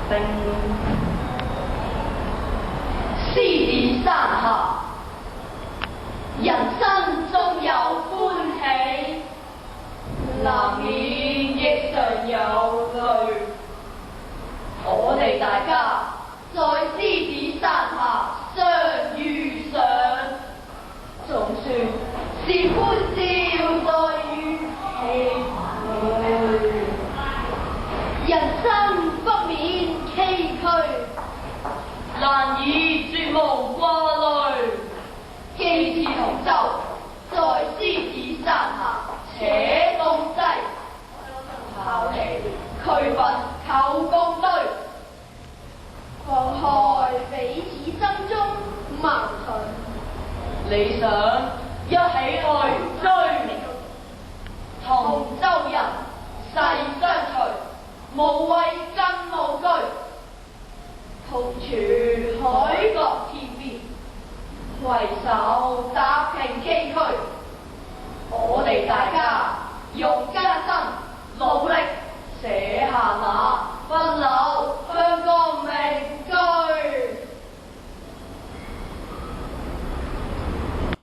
兵。獅子山下，人生中有歡喜，難免亦常有淚。我哋大家在獅子山下相遇上，總算是歡笑在於喜淚。人生不免崎嶇，難以絕無掛慮。既是同舟，在獅子山下且共濟，拋棄區分求共對，放開彼此心中矛盾，理想一起去追。同舟人，誓相隨，無畏更無懼，同處海角天邊，攜手踏平崎嶇。我哋大家